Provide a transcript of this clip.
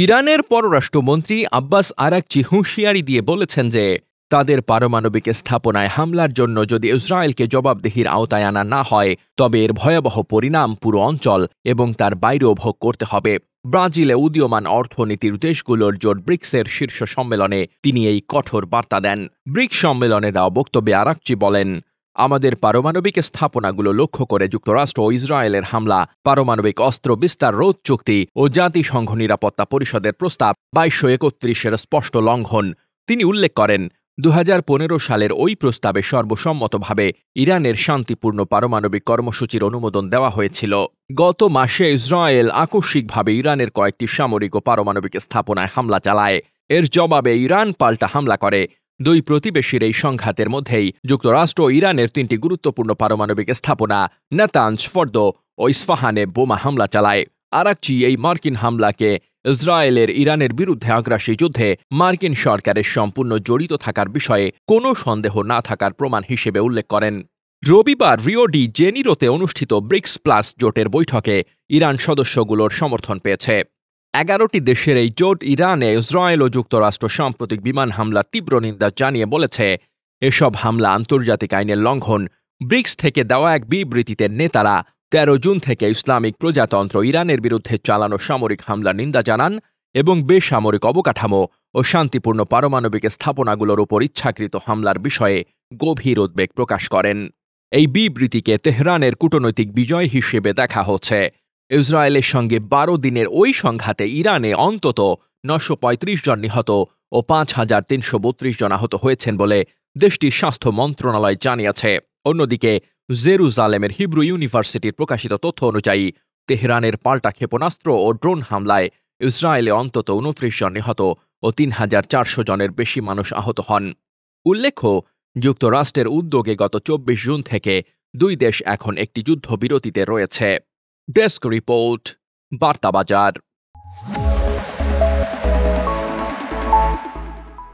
ইরানের পররাষ্ট্রমন্ত্রী Abbas Araghchi হুঁশিয়ারি দিয়ে বলেছেন যে তাদের পারমাণবিক স্থাপনায় হামলার জন্য যদি ইসরায়েলকে জবাবদিহির আওতায় আনা না হয় তবে এর ভয়াবহ পরিণাম পুরো অঞ্চল এবং তার বাইরেও ভোগ করতে হবে। ব্রাজিলে উদীয়মান অর্থনীতির দেশগুলোর জোট ব্রিক্সের শীর্ষ সম্মেলনে তিনি এই কঠোর বার্তা দেন। ব্রিক্স সম্মেলনে দেওয়া বক্তব্যে আরাকচি বলেন, আমাদের পারমাণবিক স্থাপনাগুলো লক্ষ্য করে যুক্তরাষ্ট্র ও ইসরায়েলের হামলা, পারমাণবিক অস্ত্র বিস্তার রোধ চুক্তি ও জাতিসংঘ নিরাপত্তা পরিষদের প্রস্তাব 2231-এর স্পষ্ট লঙ্ঘন। তিনি উল্লেখ করেন, 2015 সালের ওই প্রস্তাবে সর্বসম্মতভাবে ইরানের শান্তিপূর্ণ পারমাণবিক কর্মসূচির অনুমোদন দেওয়া হয়েছিল। গত মাসে ইসরায়েল আকস্মিকভাবে ইরানের কয়েকটি সামরিক ও পারমাণবিক স্থাপনায় হামলা চালায়। এর জবাবে ইরান পাল্টা হামলা করে। দুই প্রতিবেশীর এই সংঘাতের মধ্যেই যুক্তরাষ্ট্র ও ইরানের 3টি গুরুত্বপূর্ণ পারমাণবিক স্থাপনা নাতানজ, ফর্দো ও ইস্ফাহানে বোমা হামলা চালায়। আরাকচি এই মার্কিন হামলাকে ইসরায়েলের ইরানের বিরুদ্ধে আগ্রাসী যুদ্ধে মার্কিন সরকারের সম্পূর্ণ জড়িত থাকার বিষয়ে কোনো সন্দেহ না থাকার প্রমাণ হিসেবে উল্লেখ করেন। রবিবার রিও ডি জেনিরোতে অনুষ্ঠিত ব্রিক্স প্লাস জোটের বৈঠকে ইরান সদস্যগুলোর সমর্থন পেয়েছে। 11টি দেশের এই জোট ইরানে ইসরায়েল ও যুক্তরাষ্ট্র সাম্প্রতিক বিমান হামলার তীব্র নিন্দা জানিয়ে বলেছে, এসব হামলা আন্তর্জাতিক আইনের লঙ্ঘন। ব্রিক্স থেকে দেওয়া এক বিবৃতিতে নেতারা 13 জুন থেকে ইসলামিক প্রজাতন্ত্র ইরানের বিরুদ্ধে চালানো সামরিক হামলার নিন্দা জানান এবং বেসামরিক অবকাঠামো ও শান্তিপূর্ণ পারমাণবিক স্থাপনাগুলোর উপর ইচ্ছাকৃত হামলার বিষয়ে গভীর উদ্বেগ প্রকাশ করেন। এই বিবৃতিকে তেহরানের কূটনৈতিক বিজয় হিসেবে দেখা হচ্ছে। ইসরায়েলের সঙ্গে 12 দিনের ওই সংঘাতে ইরানে অন্তত 935 জন নিহত ও 5332 জন আহত হয়েছেন বলে দেশটির স্বাস্থ্য মন্ত্রণালয় জানিয়েছে। অন্যদিকে জেরুজালেমের হিব্রু ইউনিভার্সিটির প্রকাশিত তথ্য অনুযায়ী তেহরানের পাল্টা ক্ষেপণাস্ত্র ও ড্রোন হামলায় ইসরায়েলে অন্তত 29 জন নিহত ও 3400 জনের বেশি মানুষ আহত হন। উল্লেখ্য, যুক্তরাষ্ট্রের উদ্যোগে গত 24 জুন থেকে দুই দেশ এখন একটি যুদ্ধবিরতিতে রয়েছে। Desk report, বার্তাবাজার।